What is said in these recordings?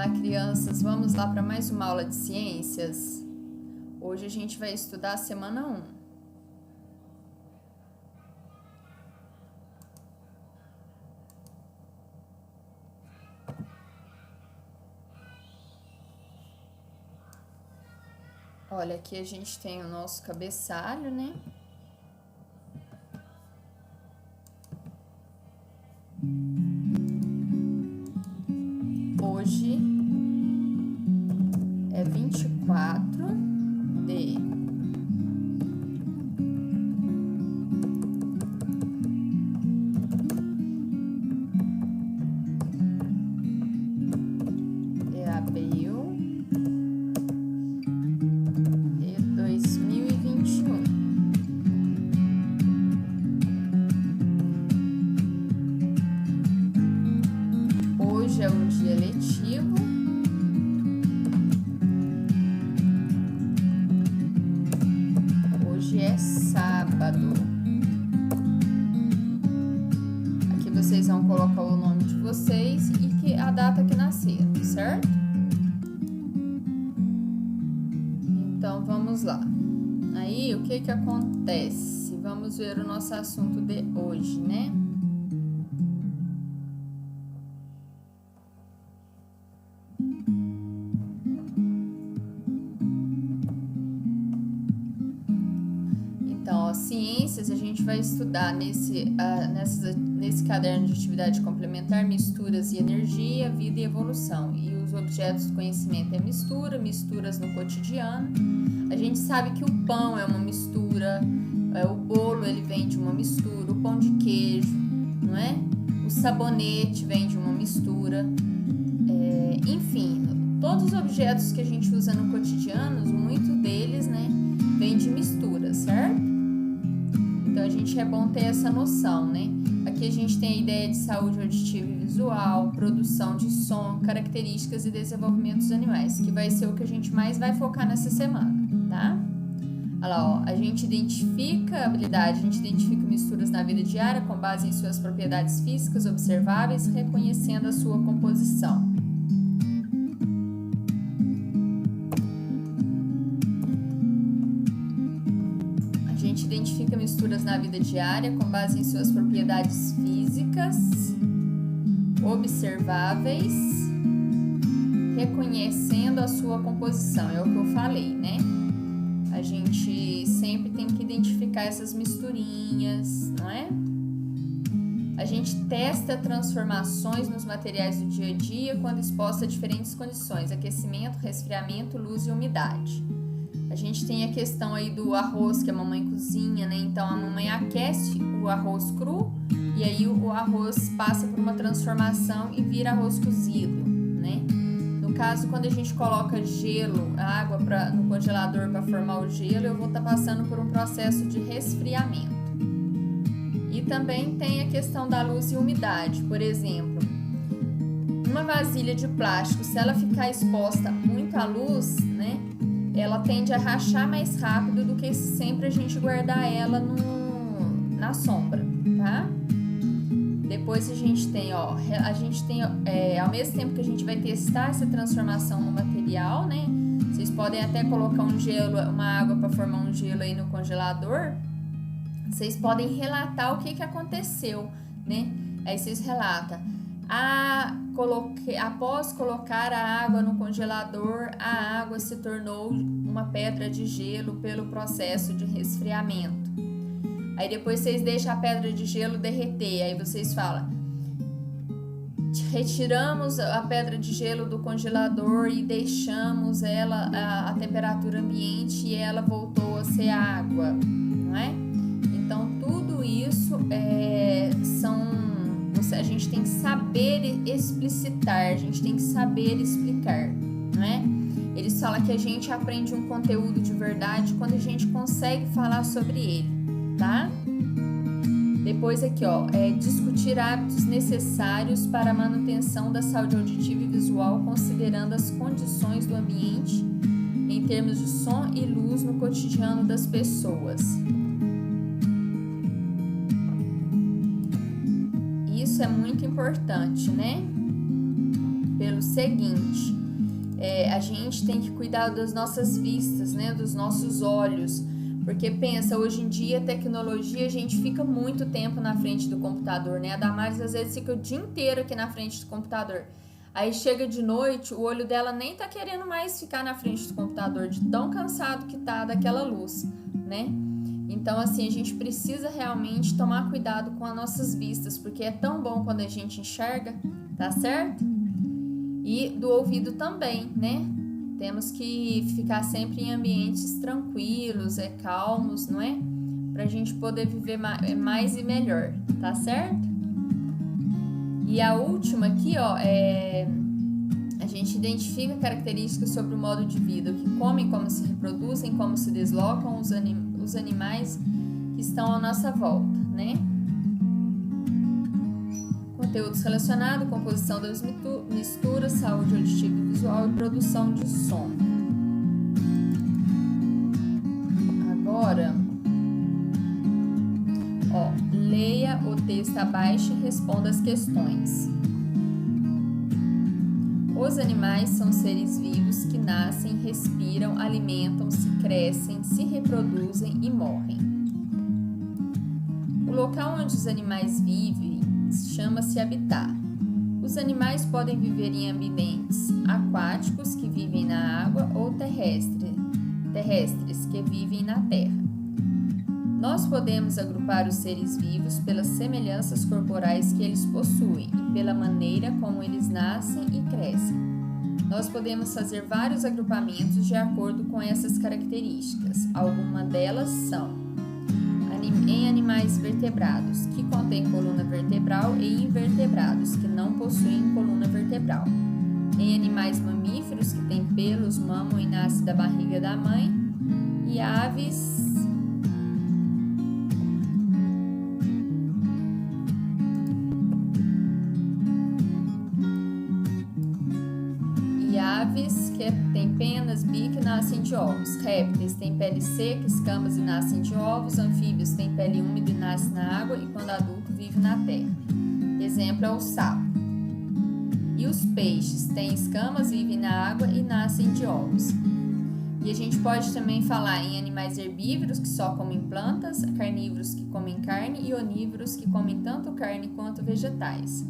Olá, crianças! Vamos lá para mais uma aula de ciências. Hoje a gente vai estudar a semana 1. Olha, aqui a gente tem o nosso cabeçalho, né? Hoje é 24 de abril de 2021. Hoje é um dia letivo. Hoje é sábado. Aqui vocês vão colocar o nome de vocês e a data que nasceram, certo? Então vamos lá. Aí o que acontece? Vamos ver o nosso assunto de hoje, né? Ciências, a gente vai estudar nesse caderno de atividade complementar misturas e energia, vida e evolução. E os objetos do conhecimento é misturas no cotidiano. A gente sabe que o pão é uma mistura, o bolo ele vem de uma mistura, o pão de queijo, não é? O sabonete vem de uma mistura. Enfim, todos os objetos que a gente usa no cotidiano, muito deles, né, vem de mistura, certo? Então, a gente é bom ter essa noção, né? Aqui a gente tem a ideia de saúde auditiva e visual, produção de som, características e desenvolvimento dos animais, que vai ser o que a gente mais vai focar nessa semana, tá? Olha lá, ó, a gente identifica misturas na vida diária com base em suas propriedades físicas observáveis, reconhecendo a sua composição. Identifica misturas na vida diária com base em suas propriedades físicas observáveis, reconhecendo a sua composição. É o que eu falei, né? A gente sempre tem que identificar essas misturinhas, não é? A gente testa transformações nos materiais do dia a dia quando exposta a diferentes condições: aquecimento, resfriamento, luz e umidade. A gente tem a questão aí do arroz que a mamãe cozinha, né? Então, a mamãe aquece o arroz cru e aí o arroz passa por uma transformação e vira arroz cozido, né? No caso, quando a gente coloca gelo, água no congelador para formar o gelo, eu vou estar passando por um processo de resfriamento. E também tem a questão da luz e umidade. Por exemplo, uma vasilha de plástico, se ela ficar exposta muito à luz, né? Ela tende a rachar mais rápido do que se sempre a gente guardar ela na sombra, tá? Depois a gente tem, ó, ao mesmo tempo que a gente vai testar essa transformação no material, né? Vocês podem até colocar uma água para formar um gelo aí no congelador. Vocês podem relatar o que aconteceu, né? Aí vocês relatam. Após colocar a água no congelador, a água se tornou uma pedra de gelo pelo processo de resfriamento. Aí depois vocês deixam a pedra de gelo derreter. Aí vocês falam: retiramos a pedra de gelo do congelador e deixamos ela a temperatura ambiente e ela voltou a ser água, não é? Então tudo isso a gente tem que saber explicitar, a gente tem que saber explicar, não é? Eles falam que a gente aprende um conteúdo de verdade quando a gente consegue falar sobre ele, tá? Depois aqui, ó, discutir hábitos necessários para a manutenção da saúde auditiva e visual, considerando as condições do ambiente em termos de som e luz no cotidiano das pessoas. Isso é muito importante, né? pelo seguinte, a gente tem que cuidar das nossas vistas, né, dos nossos olhos, porque pensa, hoje em dia a tecnologia, a gente fica muito tempo na frente do computador, né? A Damares às vezes fica o dia inteiro aqui na frente do computador. Aí chega de noite, o olho dela nem tá querendo mais ficar na frente do computador, de tão cansado que tá daquela luz, né? Então, assim, a gente precisa realmente tomar cuidado com as nossas vistas, porque é tão bom quando a gente enxerga, tá certo? E do ouvido também, né? Temos que ficar sempre em ambientes tranquilos, calmos, não é? Pra gente poder viver mais e melhor, tá certo? E a última aqui, ó, a gente identifica características sobre o modo de vida, o que comem, como se reproduzem, como se deslocam os animais que estão à nossa volta, né? Conteúdos relacionados, composição das misturas, saúde auditiva e visual e produção de som. Agora, ó, leia o texto abaixo e responda as questões. Os animais são seres vivos que nascem, respiram, alimentam-se, crescem, se reproduzem e morrem. O local onde os animais vivem chama-se habitat. Os animais podem viver em ambientes aquáticos, que vivem na água, ou terrestres, que vivem na terra. Nós podemos agrupar os seres vivos pelas semelhanças corporais que eles possuem e pela maneira como eles nascem e crescem. Nós podemos fazer vários agrupamentos de acordo com essas características. Algumas delas são em animais vertebrados, que contêm coluna vertebral, e invertebrados, que não possuem coluna vertebral. Em animais mamíferos, que têm pelos, mamam e nascem da barriga da mãe. E aves que têm penas, bico e nascem de ovos. Répteis têm pele seca, escamas e nascem de ovos. Anfíbios têm pele úmida e nascem na água e quando adulto vive na terra. Exemplo é o sapo. E os peixes têm escamas, vivem na água e nascem de ovos. E a gente pode também falar em animais herbívoros que só comem plantas, carnívoros que comem carne e onívoros que comem tanto carne quanto vegetais.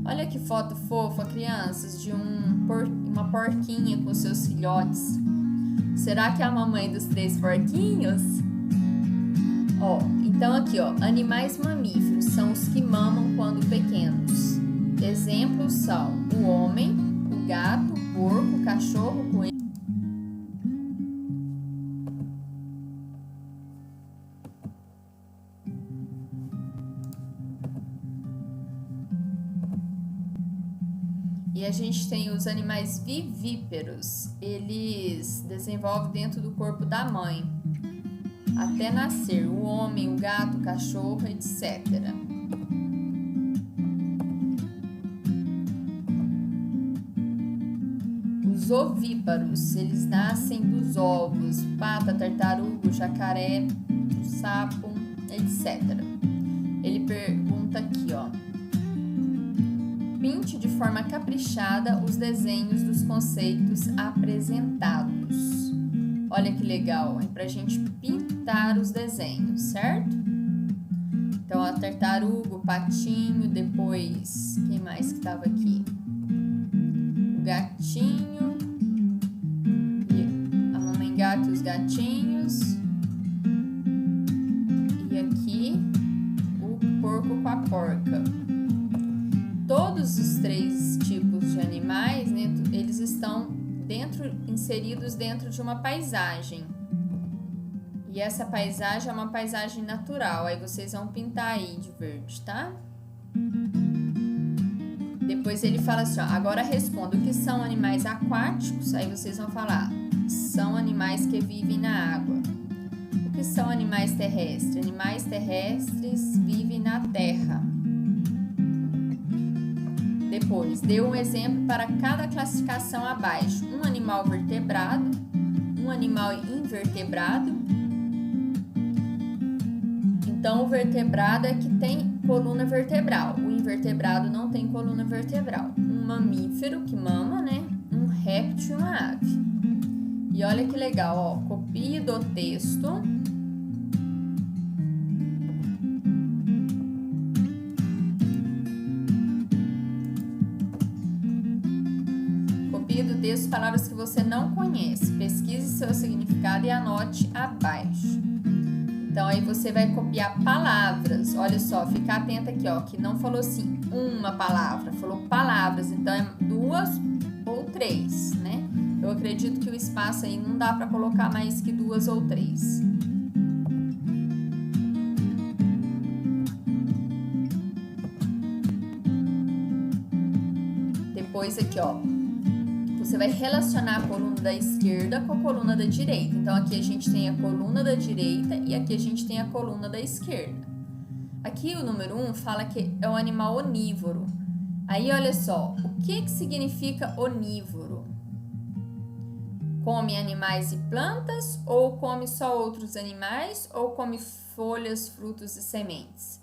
Olha que foto fofa, crianças, de uma porquinha com seus filhotes. Será que é a mamãe dos 3 porquinhos? Ó, então aqui, ó, animais mamíferos são os que mamam quando pequenos. Exemplos são o homem, o gato, o porco, o cachorro, o coelho. E a gente tem os animais vivíparos, eles desenvolvem dentro do corpo da mãe, até nascer, o homem, o gato, o cachorro, etc. Os ovíparos, eles nascem dos ovos, pata, tartaruga, jacaré, o sapo, etc. Ele pergunta aqui, ó. Pinte de forma caprichada os desenhos dos conceitos apresentados. Olha que legal, é pra gente pintar os desenhos, certo? Então, a tartaruga, o patinho, depois, quem mais que tava aqui? O gatinho, e a mamãe gato e os gatinhos. E aqui, o porco com a porca. Todos os 3 tipos de animais, né, eles estão inseridos dentro de uma paisagem. E essa paisagem é uma paisagem natural. Aí vocês vão pintar aí de verde, tá? Depois ele fala assim, ó, agora responda o que são animais aquáticos. Aí vocês vão falar, são animais que vivem na água. O que são animais terrestres? Animais terrestres vivem na terra. Depois, dê um exemplo para cada classificação abaixo. Um animal vertebrado, um animal invertebrado. Então, o vertebrado é que tem coluna vertebral. O invertebrado não tem coluna vertebral. Um mamífero que mama, né? Um réptil e uma ave. E olha que legal, ó. Copie do texto. Copie do texto palavras que você não conhece. Pesquise seu significado e anote abaixo. Então, aí você vai copiar palavras. Olha só, fica atenta aqui, ó, que não falou assim, uma palavra, falou palavras. Então, é 2 ou 3, né? Eu acredito que o espaço aí não dá para colocar mais que 2 ou 3. Depois aqui, ó, você vai relacionar a coluna da esquerda com a coluna da direita. Então, aqui a gente tem a coluna da direita e aqui a gente tem a coluna da esquerda. Aqui o número 1 fala que é um animal onívoro. Aí, olha só, o que significa onívoro? Come animais e plantas ou come só outros animais ou come folhas, frutos e sementes?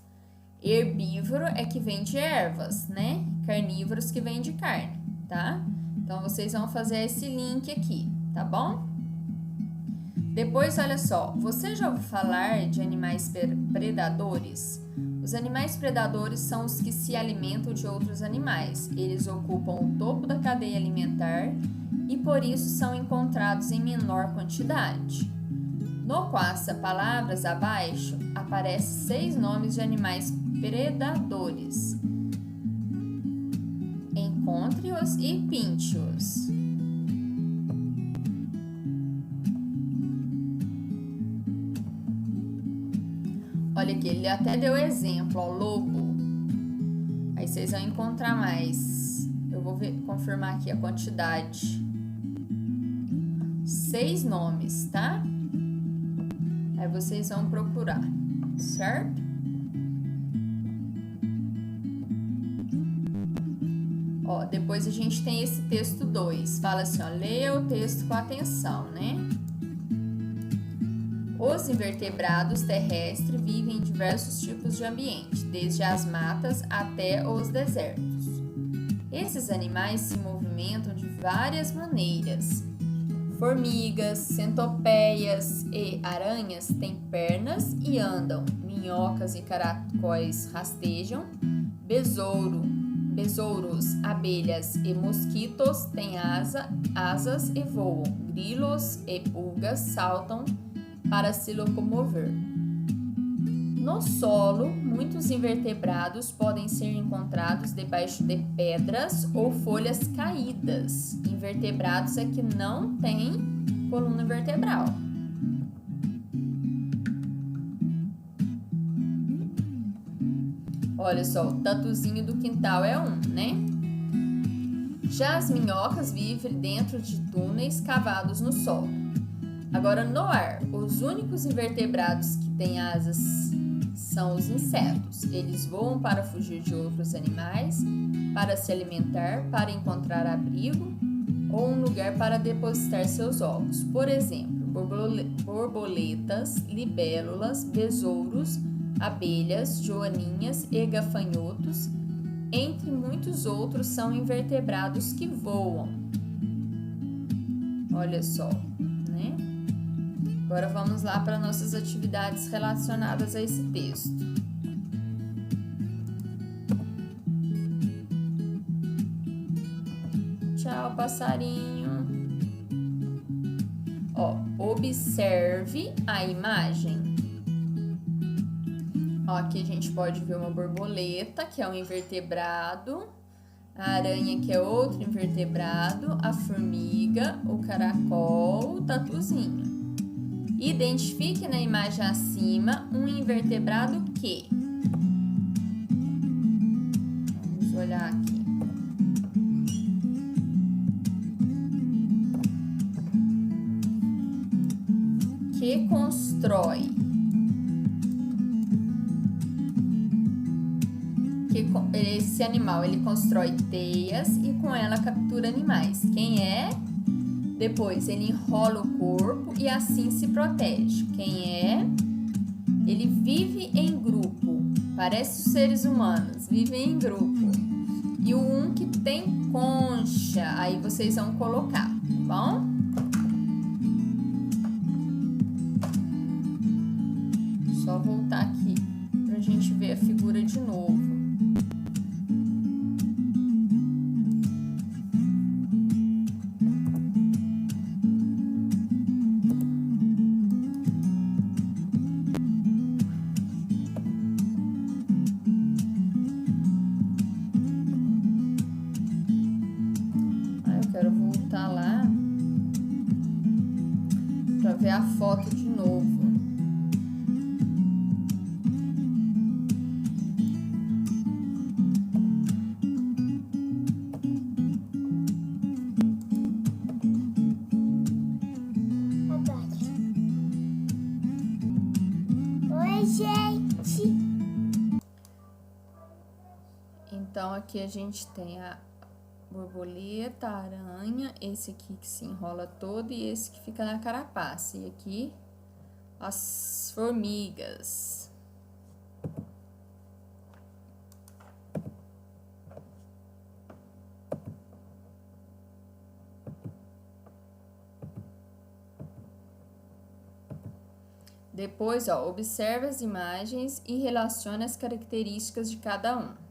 Herbívoro é que vem de ervas, né? Carnívoros que vem de carne, tá? Então, vocês vão fazer esse link aqui, tá bom? Depois, olha só, você já ouviu falar de animais predadores? Os animais predadores são os que se alimentam de outros animais. Eles ocupam o topo da cadeia alimentar e, por isso, são encontrados em menor quantidade. No Quassa Palavras, abaixo, aparecem 6 nomes de animais predadores. Encontre-os e pinte-os. Olha aqui, ele até deu exemplo, ó, lobo. Aí vocês vão encontrar mais. Eu vou confirmar aqui a quantidade. 6 nomes, tá? Aí vocês vão procurar, certo? Ó, depois a gente tem esse texto 2. Fala assim, ó, leia o texto com atenção, né? Os invertebrados terrestres vivem em diversos tipos de ambiente, desde as matas até os desertos. Esses animais se movimentam de várias maneiras. Formigas, centopeias e aranhas têm pernas e andam. Minhocas e caracóis rastejam. Besouros, abelhas e mosquitos têm asas e voam. Grilos e pulgas saltam para se locomover. No solo, muitos invertebrados podem ser encontrados debaixo de pedras ou folhas caídas. Invertebrados é que não têm coluna vertebral. Olha só, o tatuzinho do quintal é um, né? Já as minhocas vivem dentro de túneis cavados no solo. Agora, no ar, os únicos invertebrados que têm asas são os insetos. Eles voam para fugir de outros animais, para se alimentar, para encontrar abrigo ou um lugar para depositar seus ovos. Por exemplo, borboletas, libélulas, besouros, abelhas, joaninhas e gafanhotos, entre muitos outros, são invertebrados que voam. Olha só, né? Agora vamos lá para nossas atividades relacionadas a esse texto. Tchau, passarinho. Ó, observe a imagem. Ó, aqui a gente pode ver uma borboleta, que é um invertebrado, a aranha, que é outro invertebrado, a formiga, o caracol, o tatuzinho. Identifique na imagem acima um invertebrado que... Vamos olhar aqui. Que constrói. Esse animal, ele constrói teias e com ela captura animais. Quem é? Depois, ele enrola o corpo e assim se protege. Quem é? Ele vive em grupo. Parece os seres humanos, vivem em grupo. E o um que tem concha, aí vocês vão colocar, tá bom? Só voltar aqui pra gente ver a figura de novo. Ver a foto de novo. Oi, gente. Então aqui a gente tem a borboleta, a aranha, esse aqui que se enrola todo e esse que fica na carapaça. E aqui as formigas. Depois, ó, observe as imagens e relacione as características de cada um.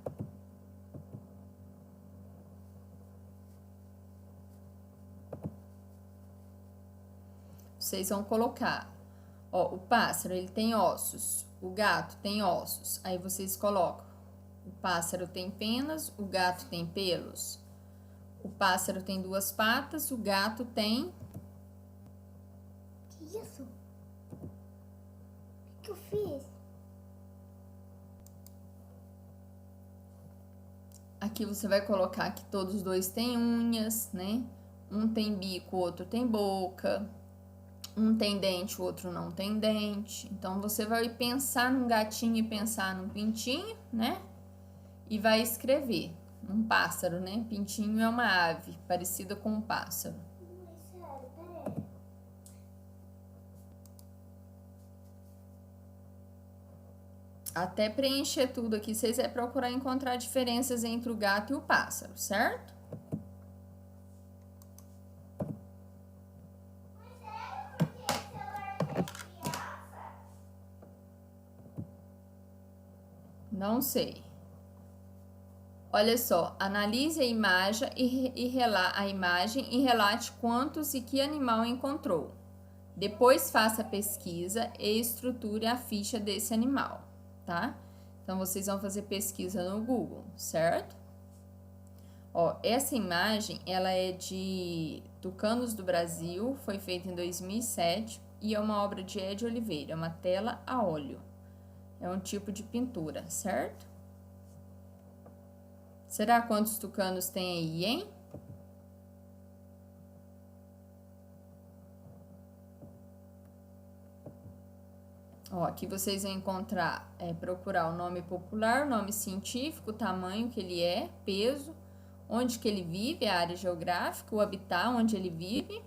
Vocês vão colocar, ó, o pássaro, ele tem ossos, o gato tem ossos. Aí vocês colocam, o pássaro tem penas, o gato tem pelos. O pássaro tem 2 patas, o gato tem... Que isso? O que eu fiz? Aqui você vai colocar que todos os dois têm unhas, né? Um tem bico, o outro tem boca. Um tem dente, o outro não tem dente. Então, você vai pensar num gatinho e pensar num pintinho, né? E vai escrever. Um pássaro, né? Pintinho é uma ave, parecida com um pássaro. Mas sério, peraí. Até preencher tudo aqui, vocês vão procurar encontrar diferenças entre o gato e o pássaro, certo? Não sei. Olha só, analise a imagem e relate quantos e que animal encontrou. Depois faça a pesquisa e estruture a ficha desse animal, tá? Então, vocês vão fazer pesquisa no Google, certo? Ó, essa imagem, ela é de Tucanos do Brasil, foi feita em 2007 e é uma obra de Ed Oliveira, é uma tela a óleo. É um tipo de pintura, certo? Será quantos tucanos tem aí, hein? Ó, aqui vocês vão encontrar, procurar o nome popular, o nome científico, o tamanho que ele é, peso, onde que ele vive, a área geográfica, o habitat onde ele vive,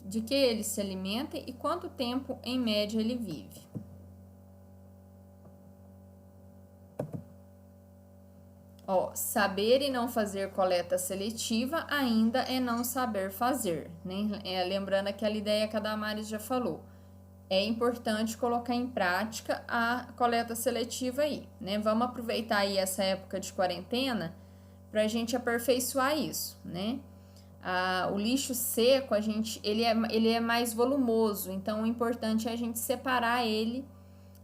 de que ele se alimenta e quanto tempo, em média, ele vive. Ó, saber e não fazer coleta seletiva ainda é não saber fazer, né? Lembrando aquela ideia que a Damares já falou. É importante colocar em prática a coleta seletiva aí, né? Vamos aproveitar aí essa época de quarentena para a gente aperfeiçoar isso, né? O lixo seco, ele é mais volumoso, então o importante é a gente separar ele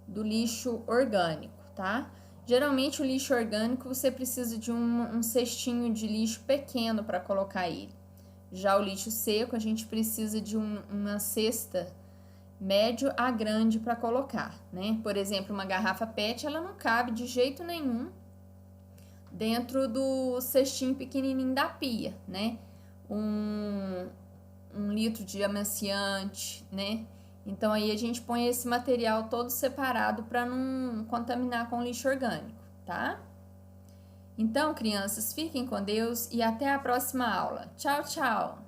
do lixo orgânico, tá? Geralmente o lixo orgânico você precisa de um cestinho de lixo pequeno para colocar ele. Já o lixo seco a gente precisa de uma cesta médio a grande para colocar, né? Por exemplo, uma garrafa PET, ela não cabe de jeito nenhum dentro do cestinho pequenininho da pia, né? Um litro de amaciante, né? Então, aí a gente põe esse material todo separado para não contaminar com lixo orgânico, tá? Então, crianças, fiquem com Deus e até a próxima aula. Tchau, tchau!